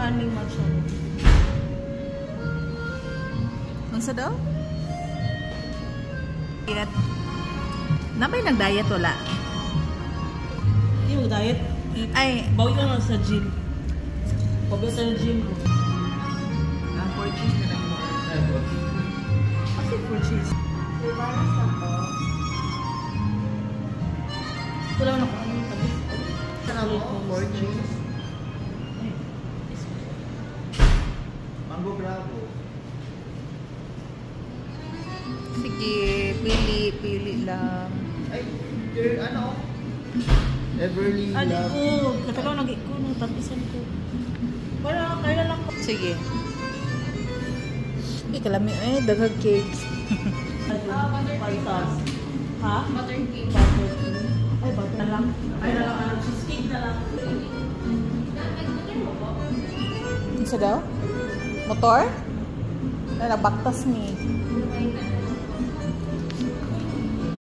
kaning matcha. Ano sa daw? Diet. Nabay nag-diet wala? Hindi mo diet. Ay. Bawi ka nga sa gym. Bawi sa gym. Ang 4 cheese na lang mo. Kasi 4 cheese. Ito lang ako. Ano mo? 4 cheese. Mango Bravo. Sige, pili lang. Ay, ano? Everly Ano Love. ko? Katalaw lagi ko nung tapisan ko. Para kaya lang ko. Sige. Kalami daghang cakes. Paitas. Ha? Butter cake. Butter cake. Ay, butter na lang. Ay, na lang. Cheesecake na lang. Isa daw? Motor? Ay, nagbaktas ni.